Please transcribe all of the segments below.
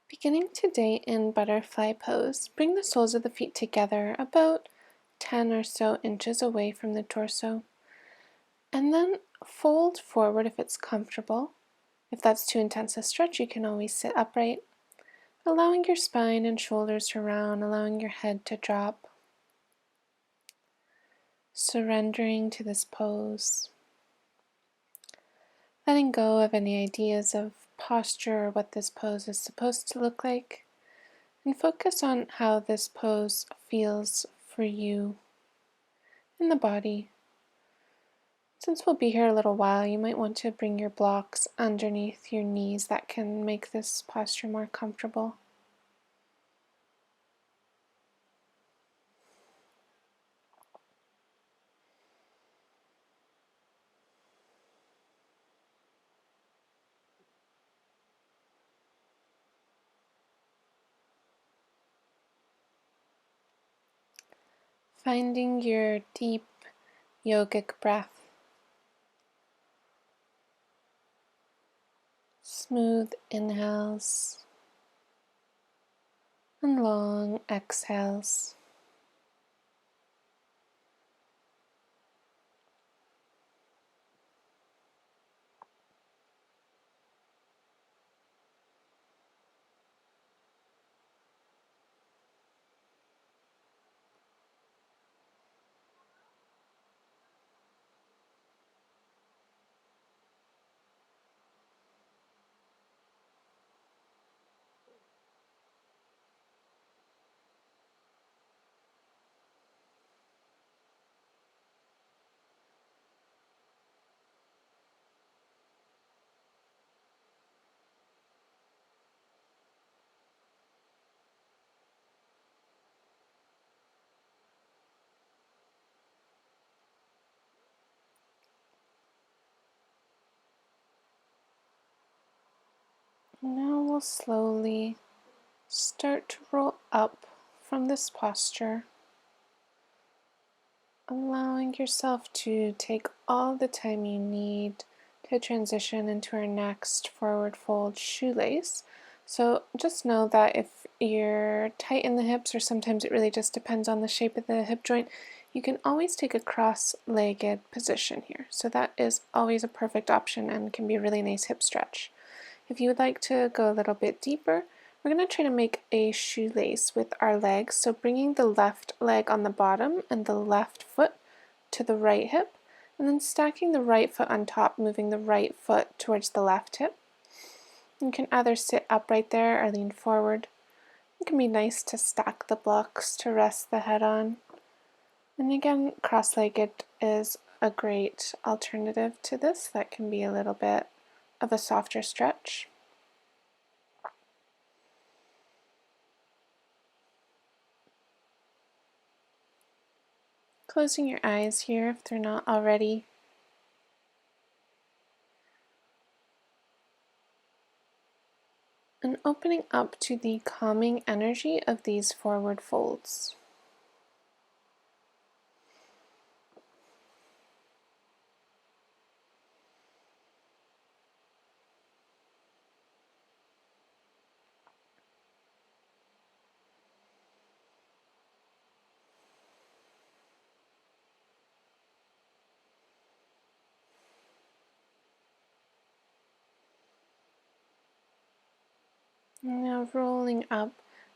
Beginning today in butterfly pose, bring the soles of the feet together about 10 or so inches away from the torso, and then fold forward if it's comfortable. If that's too intense a stretch, you can always sit upright, allowing your spine and shoulders to round, allowing your head to drop. Surrendering to this pose, letting go of any ideas of posture or what this pose is supposed to look like, and focus on how this pose feels for you in the body. Since we'll be here a little while, you might want to bring your blocks underneath your knees. That can make this posture more comfortable. Finding your deep yogic breath. Smooth inhales and long exhales. Now we'll slowly start to roll up from this posture, allowing yourself to take all the time you need to transition into our next forward fold shoelace. So just know that if you're tight in the hips, or sometimes it really just depends on the shape of the hip joint, you can always take a cross-legged position here. So that is always a perfect option and can be a really nice hip stretch. If you would like to go a little bit deeper, we're going to try to make a shoelace with our legs, so bringing the left leg on the bottom and the left foot to the right hip, and then stacking the right foot on top, moving the right foot towards the left hip. You can either sit upright there or lean forward. It can be nice to stack the blocks to rest the head on. And again, cross-legged is a great alternative to this. That can be a little bit of a softer stretch. Closing your eyes here if they're not already. And opening up to the calming energy of these forward folds. Now rolling up,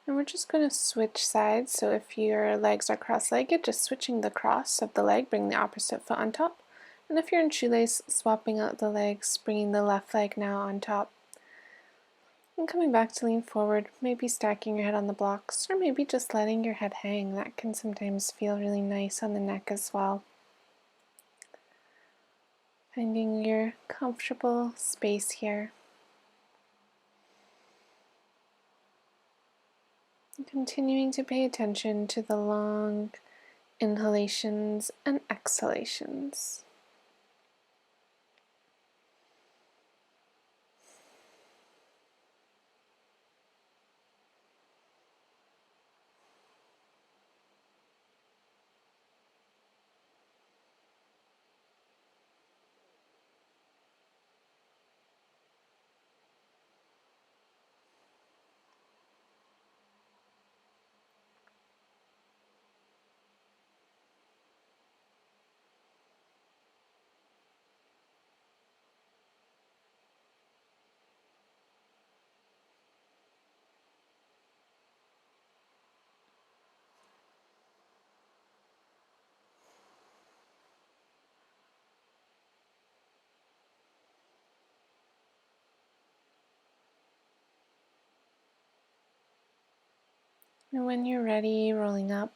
and we're just going to switch sides. So if your legs are cross-legged, just switching the cross of the leg, bring the opposite foot on top. And if you're in shoelace, swapping out the legs, bringing the left leg now on top. And coming back to lean forward, maybe stacking your head on the blocks, or maybe just letting your head hang. That can sometimes feel really nice on the neck as well. Finding your comfortable space here. Continuing to pay attention to the long inhalations and exhalations. And when you're ready, rolling up,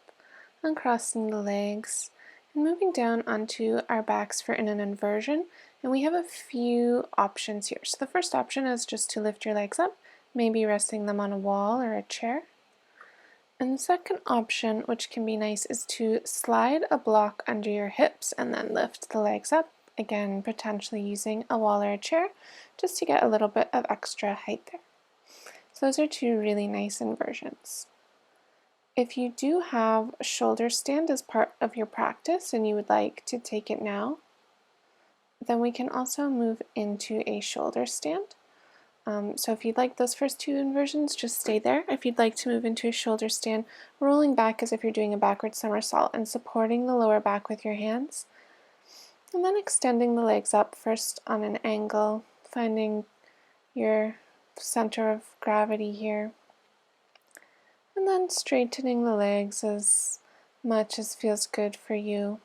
uncrossing the legs, and moving down onto our backs for in an inversion. And we have a few options here. So the first option is just to lift your legs up, maybe resting them on a wall or a chair. And the second option, which can be nice, is to slide a block under your hips and then lift the legs up, again potentially using a wall or a chair, just to get a little bit of extra height there. So those are two really nice inversions. If you do have a shoulder stand as part of your practice and you would like to take it now, then we can also move into a shoulder stand. So if you'd like those first two inversions, just stay there. If you'd like to move into a shoulder stand, rolling back as if you're doing a backward somersault and supporting the lower back with your hands. And then extending the legs up first on an angle, finding your center of gravity here. And then straightening the legs as much as feels good for you.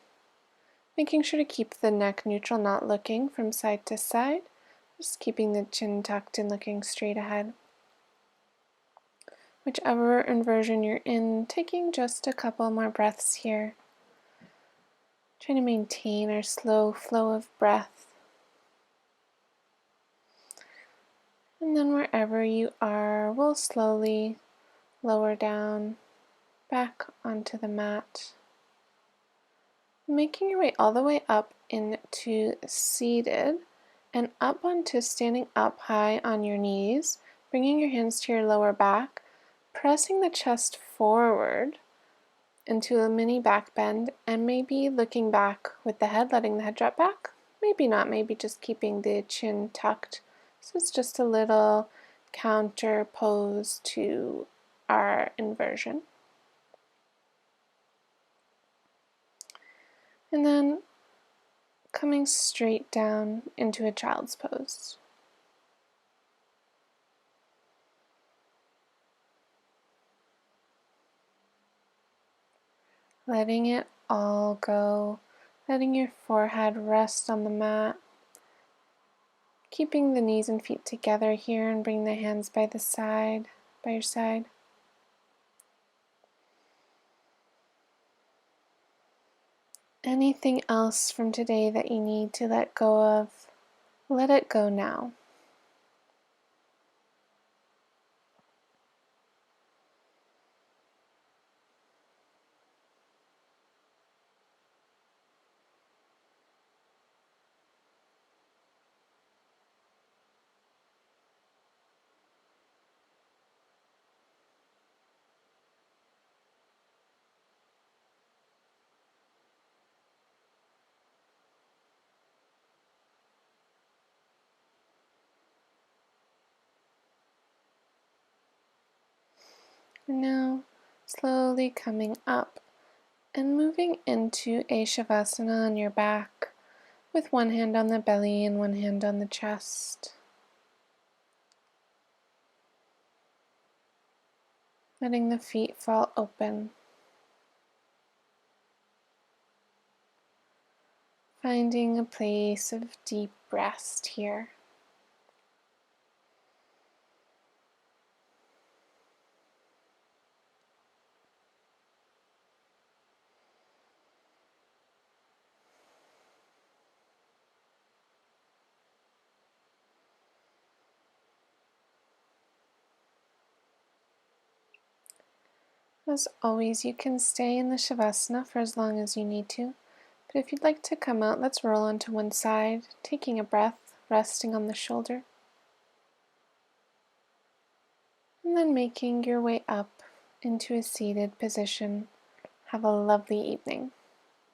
Making sure to keep the neck neutral, not looking from side to side. Just keeping the chin tucked and looking straight ahead. Whichever inversion you're in, taking just a couple more breaths here. Trying to maintain our slow flow of breath. And then wherever you are, we'll slowly lower down back onto the mat. Making your way all the way up into seated and up onto standing up high on your knees, bringing your hands to your lower back, pressing the chest forward into a mini back bend, and maybe looking back with the head, letting the head drop back. Maybe not, maybe just keeping the chin tucked. So it's just a little counter pose to our inversion. And then coming straight down into a child's pose. Letting it all go, letting your forehead rest on the mat, keeping the knees and feet together here, and bring the hands by your side. Anything else from today that you need to let go of, let it go now. And now, slowly coming up and moving into a Shavasana on your back, with one hand on the belly and one hand on the chest. Letting the feet fall open. Finding a place of deep rest here. As always, you can stay in the Shavasana for as long as you need to, but if you'd like to come out, let's roll onto one side, taking a breath, resting on the shoulder, and then making your way up into a seated position. Have a lovely evening.